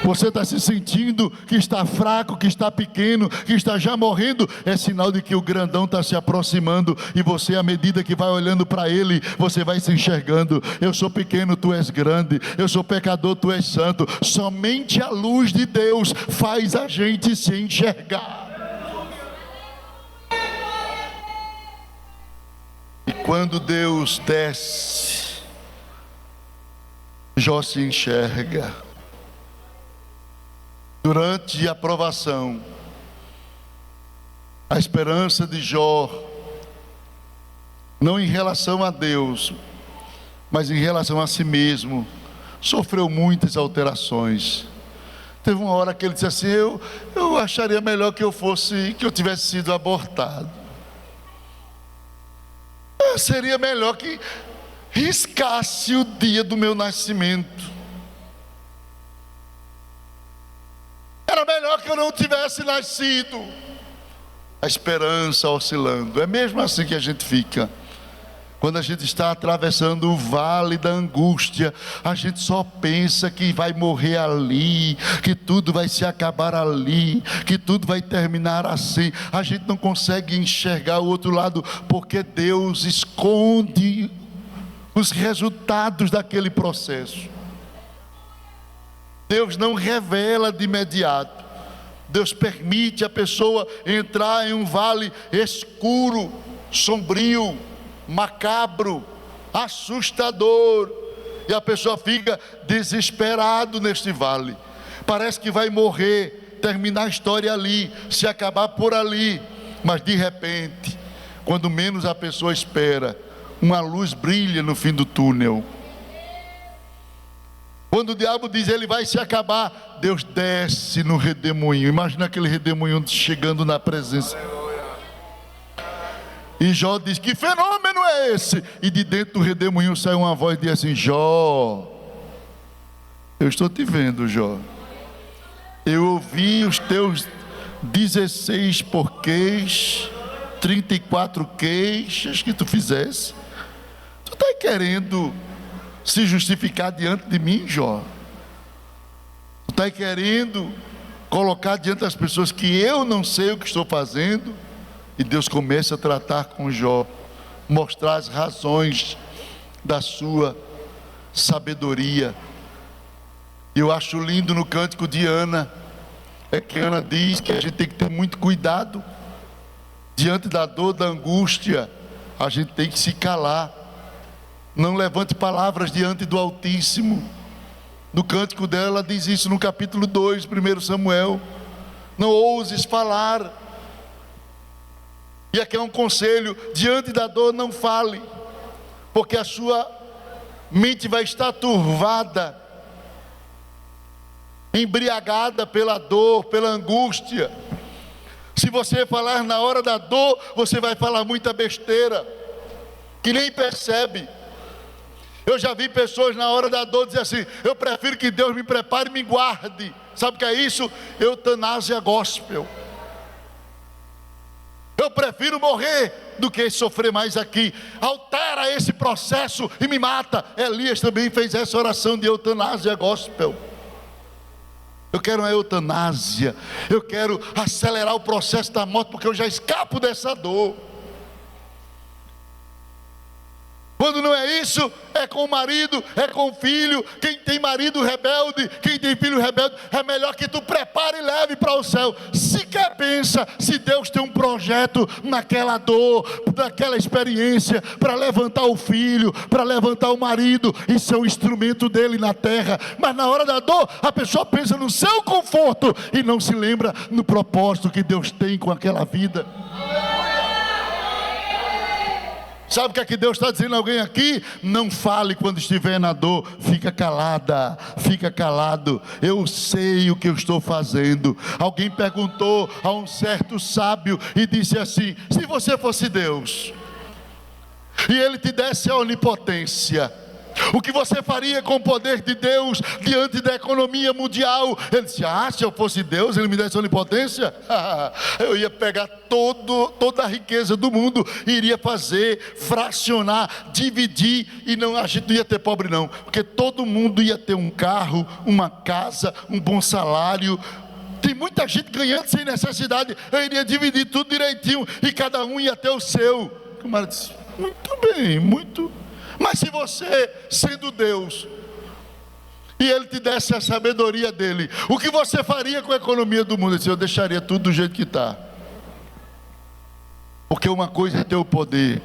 Você está se sentindo que está fraco, que está pequeno, que está já morrendo, é sinal de que o grandão está se aproximando. E você, à medida que vai olhando para ele, você vai se enxergando. Eu sou pequeno, tu és grande. Eu sou pecador, tu és santo. Somente a luz de Deus faz a gente se enxergar. quando Deus desce, Jó se enxerga. Durante a provação, a esperança de Jó, não em relação a Deus, mas em relação a si mesmo, sofreu muitas alterações. Teve uma hora que ele disse assim: eu acharia melhor que eu tivesse sido abortado. Seria melhor que riscasse o dia do meu nascimento. Era melhor que eu não tivesse nascido. A esperança oscilando. É mesmo assim que a gente fica. Quando a gente está atravessando o vale da angústia, a gente só pensa que vai morrer ali, que tudo vai se acabar ali, que tudo vai terminar assim. A gente não consegue enxergar o outro lado, porque Deus esconde os resultados daquele processo. Deus não revela de imediato. Deus permite a pessoa entrar em um vale escuro, sombrio, macabro, assustador, e a pessoa fica desesperado neste vale. Parece que vai morrer, terminar a história ali, se acabar por ali. Mas de repente, quando menos a pessoa espera, uma luz brilha no fim do túnel. Quando o diabo diz ele vai se acabar, Deus desce no redemoinho. Imagina aquele redemoinho chegando na presença. E Jó diz: que fenômeno é esse? E de dentro do redemoinho sai uma voz e diz assim: Jó, eu estou te vendo, Jó. Eu ouvi os teus 16 porquês, 34 queixas que tu fizesse. Tu está querendo se justificar diante de mim, Jó? Tu está querendo colocar diante das pessoas que eu não sei o que estou fazendo? E Deus começa a tratar com Jó, mostrar as razões da sua sabedoria. Eu acho lindo no cântico de Ana, é que Ana diz que a gente tem que ter muito cuidado. Diante da dor, da angústia, a gente tem que se calar. Não levante palavras diante do Altíssimo. No cântico dela, ela diz isso no capítulo 2, 1 Samuel. Não ouses falar. E aqui é um conselho: diante da dor não fale, porque a sua mente vai estar turvada, embriagada pela dor, pela angústia. Se você falar na hora da dor, você vai falar muita besteira, que nem percebe. Eu já vi pessoas na hora da dor dizer assim: eu prefiro que Deus me prepare e me guarde. Sabe o que é isso? Eutanásia gospel. Eu prefiro morrer do que sofrer mais aqui. Altera esse processo e me mata. Elias também fez essa oração de eutanásia gospel. Eu quero uma eutanásia. Eu quero acelerar o processo da morte, porque eu já escapo dessa dor. Quando não é isso, é com o marido, é com o filho. Quem tem marido rebelde, quem tem filho rebelde, é melhor que tu prepare e leve para o céu. Sequer pensa se Deus tem um projeto naquela dor, naquela experiência, para levantar o filho, para levantar o marido, e ser um instrumento dele na terra. Mas na hora da dor, a pessoa pensa no seu conforto e não se lembra no propósito que Deus tem com aquela vida. Sabe o que é que Deus está dizendo a alguém aqui? Não fale quando estiver na dor. Fica calada, fica calado. Eu sei o que eu estou fazendo. Alguém perguntou a um certo sábio e disse assim: se você fosse Deus e Ele te desse a onipotência, o que você faria com o poder de Deus diante da economia mundial? Ele disse: se eu fosse Deus, Ele me desse onipotência, eu ia pegar toda a riqueza do mundo, iria fazer, fracionar, dividir, e a gente não ia ter pobre não, porque todo mundo ia ter um carro, uma casa, um bom salário. Tem muita gente ganhando sem necessidade. Eu iria dividir tudo direitinho e cada um ia ter o seu. O camarada disse: muito bem, muito. Mas se você, sendo Deus, e Ele te desse a sabedoria dele, o que você faria com a economia do mundo? Ele disse: eu deixaria tudo do jeito que está. Porque uma coisa é ter o poder,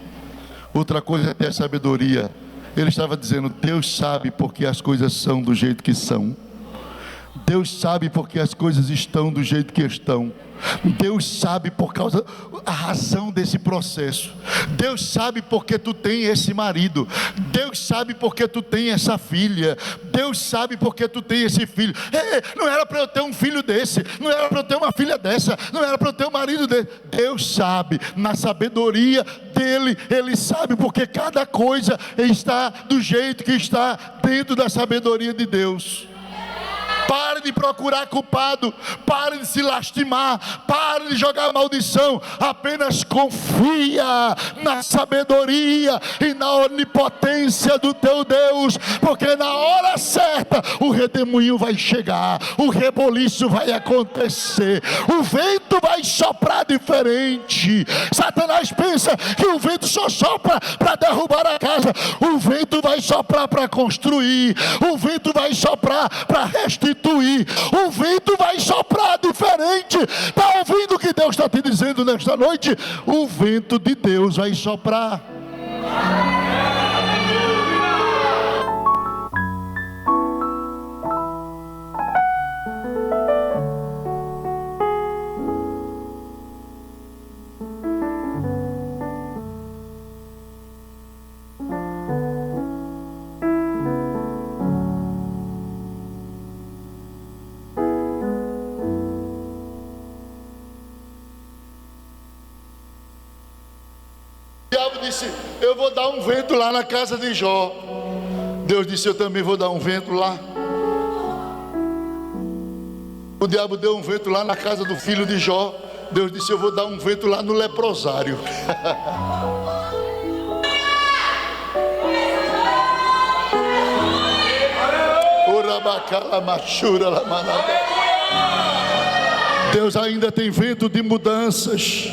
outra coisa é ter sabedoria. Ele estava dizendo: Deus sabe porque as coisas são do jeito que são. Deus sabe porque as coisas estão do jeito que estão. Deus sabe por causa a razão desse processo. Deus sabe porque tu tem esse marido. Deus sabe porque tu tem essa filha. Deus sabe porque tu tem esse filho. Não era para eu ter um filho desse, não era para eu ter uma filha dessa, não era para eu ter um marido desse. Deus sabe, na sabedoria dele, ele sabe porque cada coisa está do jeito que está, dentro da sabedoria de Deus. Pare de procurar culpado, pare de se lastimar, pare de jogar maldição, apenas confia na sabedoria e na onipotência do teu Deus, porque na hora certa o redemoinho vai chegar, o reboliço vai acontecer, o vento vai soprar diferente. Satanás pensa que o vento só sopra para derrubar a casa, o vento vai soprar para construir, o vento vai soprar para restituir, o vento vai soprar diferente. Está ouvindo o que Deus está te dizendo nesta noite? O vento de Deus vai soprar. O diabo disse: eu vou dar um vento lá na casa de Jó. Deus disse: eu também vou dar um vento lá. O diabo deu um vento lá na casa do filho de Jó. Deus disse: eu vou dar um vento lá no leprosário. Deus ainda tem vento de mudanças.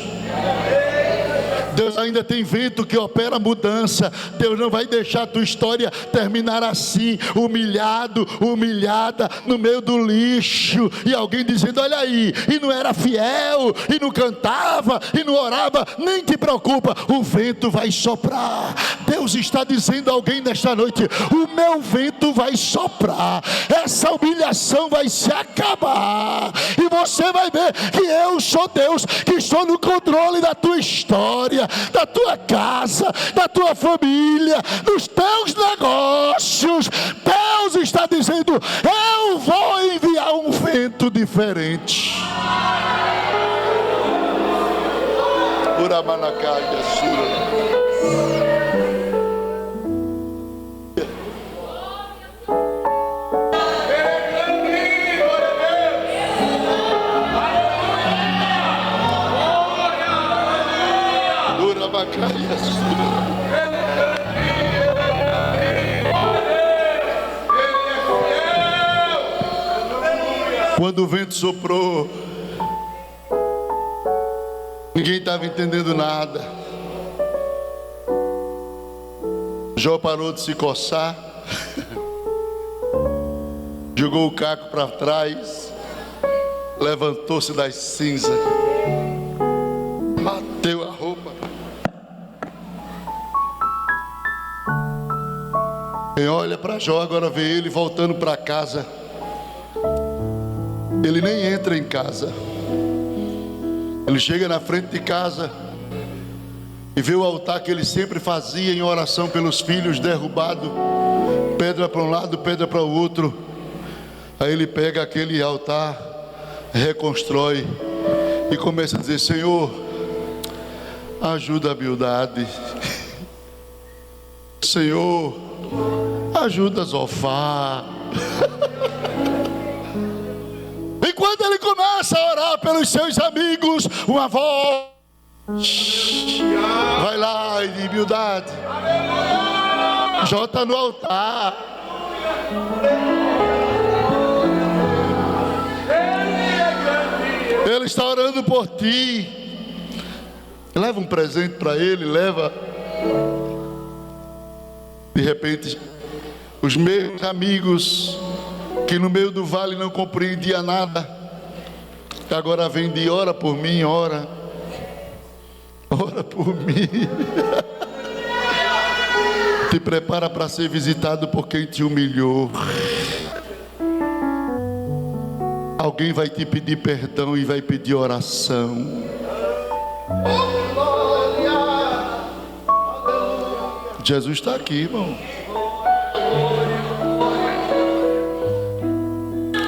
Deus ainda tem vento que opera mudança. Deus não vai deixar a tua história terminar assim, humilhado, humilhada, no meio do lixo, e alguém dizendo: olha aí, e não era fiel, e não cantava, e não orava. Nem te preocupa, o vento vai soprar. Deus está dizendo a alguém nesta noite: o meu vento vai soprar, essa humilhação vai se acabar, e você vai ver que eu sou Deus, que estou no controle da tua história, da tua casa, da tua família, dos teus negócios. Deus está dizendo: eu vou enviar um vento diferente. Uramanacaia, Sura. Quando o vento soprou, ninguém estava entendendo nada. Jó parou de se coçar, jogou o caco para trás, levantou-se das cinzas, bateu a roupa. Quem olha para Jó agora vê ele voltando para casa. Ele nem entra em casa. Ele chega na frente de casa e vê o altar que ele sempre fazia em oração pelos filhos derrubado, pedra para um lado, pedra para o outro. Aí ele pega aquele altar, reconstrói e começa a dizer: Senhor, ajuda a Bildade. Senhor, ajuda Zofar. E quando ele começa a orar pelos seus amigos, uma voz vai lá e diz: Bildade, Jó está no altar. Ele está orando por ti. Leva um presente para ele, leva. De repente, os meus amigos, que no meio do vale não compreendia nada, agora vem de ora por mim, ora por mim. Te prepara para ser visitado por quem te humilhou. Alguém vai te pedir perdão e vai pedir oração. Jesus está aqui, irmão.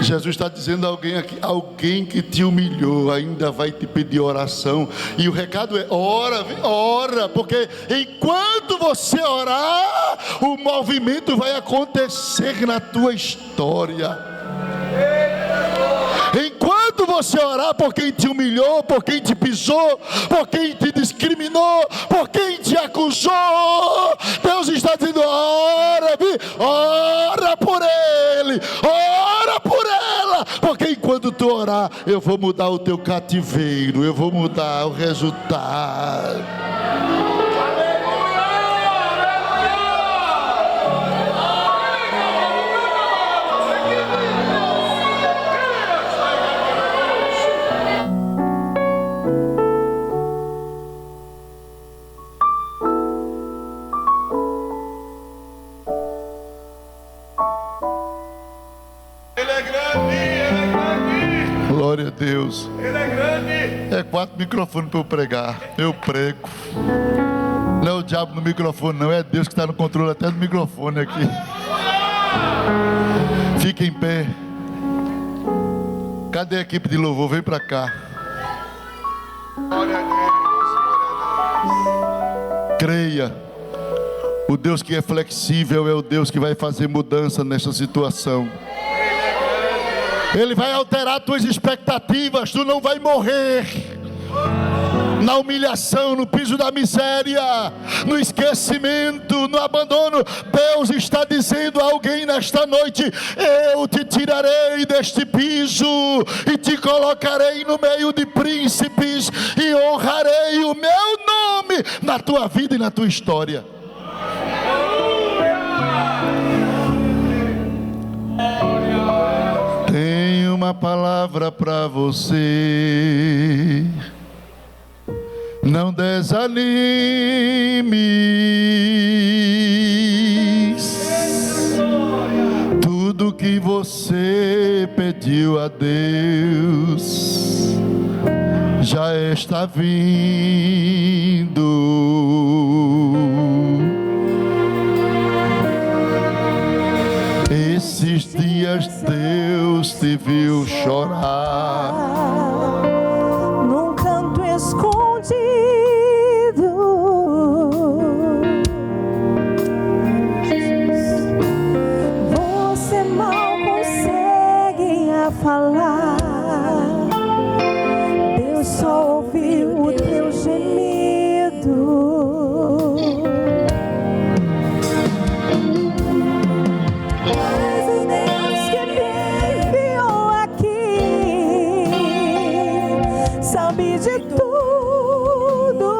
Jesus está dizendo a alguém aqui, alguém que te humilhou ainda vai te pedir oração. E o recado é: ora, ora, porque enquanto você orar, o movimento vai acontecer na tua história. Enquanto você orar por quem te humilhou, por quem te pisou, por quem te discriminou, por quem te acusou, Deus está dizendo: ora, ora por ele, ora por ela, porque enquanto tu orar, eu vou mudar o teu cativeiro, eu vou mudar o resultado. Glória a Deus. Ele é grande. É 4 microfones para eu pregar. Eu prego. Não é o diabo no microfone, não. É Deus que está no controle até do microfone aqui. Fique em pé. Cadê a equipe de louvor? Vem para cá. Glória a Deus. Creia. O Deus que é flexível é o Deus que vai fazer mudança nessa situação. Ele vai alterar tuas expectativas. Tu não vai morrer na humilhação, no piso da miséria, no esquecimento, no abandono. Deus está dizendo a alguém nesta noite: eu te tirarei deste piso e te colocarei no meio de príncipes e honrarei o meu nome na tua vida e na tua história. Tenho uma palavra para você. Não desanimes. Tudo que você pediu a Deus já está vindo. Esses dias Deus te viu chorar num canto escondido. Você mal consegue falar. Deus só ouviu o teu gemido. Sabe de tudo.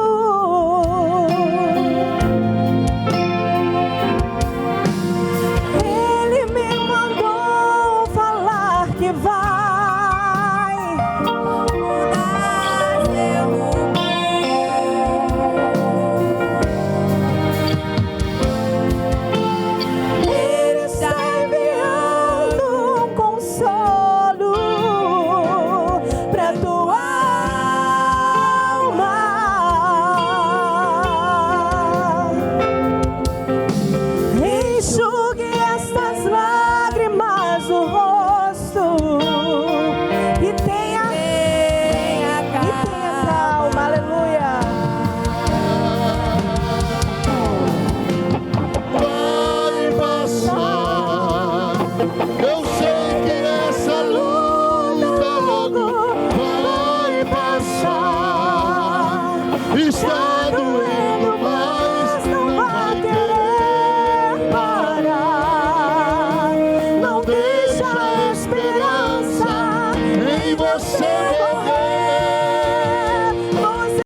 Ele me mandou falar que vai mudar seu mundo. Ele está enviando um consolo para tua Eu sei que essa luta logo